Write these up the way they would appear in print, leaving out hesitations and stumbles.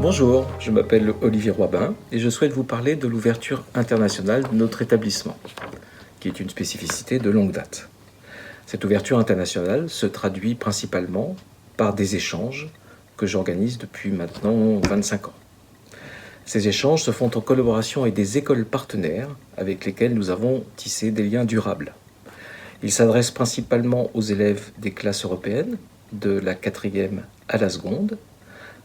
Bonjour, je m'appelle Olivier Roibin et je souhaite vous parler de l'ouverture internationale de notre établissement, qui est une spécificité de longue date. Cette ouverture internationale se traduit principalement par des échanges que j'organise depuis maintenant 25 ans. Ces échanges se font en collaboration avec des écoles partenaires avec lesquelles nous avons tissé des liens durables. Ils s'adressent principalement aux élèves des classes européennes, de la 4e à la seconde,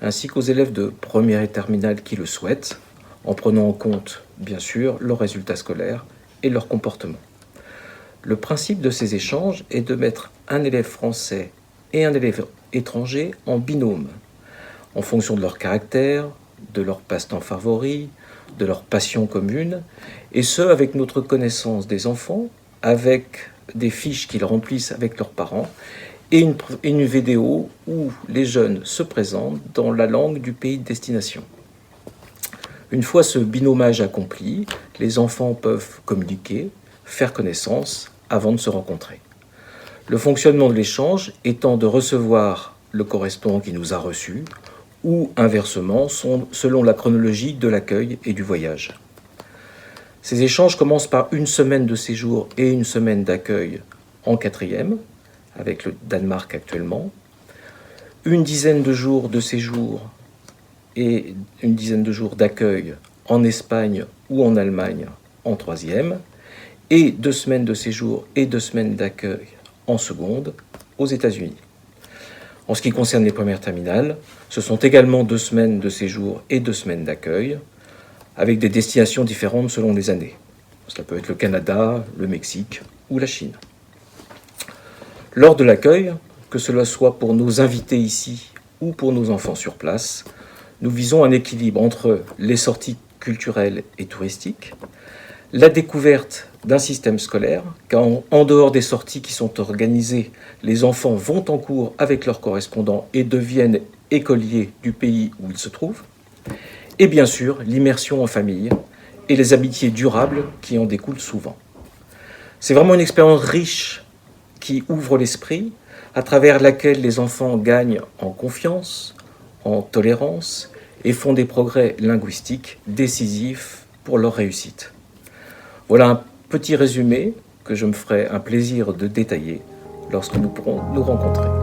ainsi qu'aux élèves de première et terminale qui le souhaitent, en prenant en compte, bien sûr, leurs résultats scolaires et leur comportement. Le principe de ces échanges est de mettre un élève français et un élève étranger en binôme, en fonction de leur caractère, de leur passe-temps favori, de leur passion commune, et ce, avec notre connaissance des enfants, avec des fiches qu'ils remplissent avec leurs parents, et une vidéo où les jeunes se présentent dans la langue du pays de destination. Une fois ce binomage accompli, les enfants peuvent communiquer, faire connaissance avant de se rencontrer. Le fonctionnement de l'échange étant de recevoir le correspondant qui nous a reçus, ou inversement, selon la chronologie de l'accueil et du voyage. Ces échanges commencent par une semaine de séjour et une semaine d'accueil en 4e, avec le Danemark actuellement, une dizaine de jours de séjour et une dizaine de jours d'accueil en Espagne ou en Allemagne en 3e, et 2 semaines de séjour et 2 semaines d'accueil en seconde aux États-Unis. En ce qui concerne les premières terminales, ce sont également 2 semaines de séjour et 2 semaines d'accueil, avec des destinations différentes selon les années. Cela peut être le Canada, le Mexique ou la Chine. Lors de l'accueil, que cela soit pour nos invités ici ou pour nos enfants sur place, nous visons un équilibre entre les sorties culturelles et touristiques, la découverte d'un système scolaire, car en dehors des sorties qui sont organisées, les enfants vont en cours avec leurs correspondants et deviennent écoliers du pays où ils se trouvent, et bien sûr l'immersion en famille et les amitiés durables qui en découlent souvent. C'est vraiment une expérience riche qui ouvre l'esprit, à travers laquelle les enfants gagnent en confiance, en tolérance et font des progrès linguistiques décisifs pour leur réussite. Voilà un petit résumé que je me ferai un plaisir de détailler lorsque nous pourrons nous rencontrer.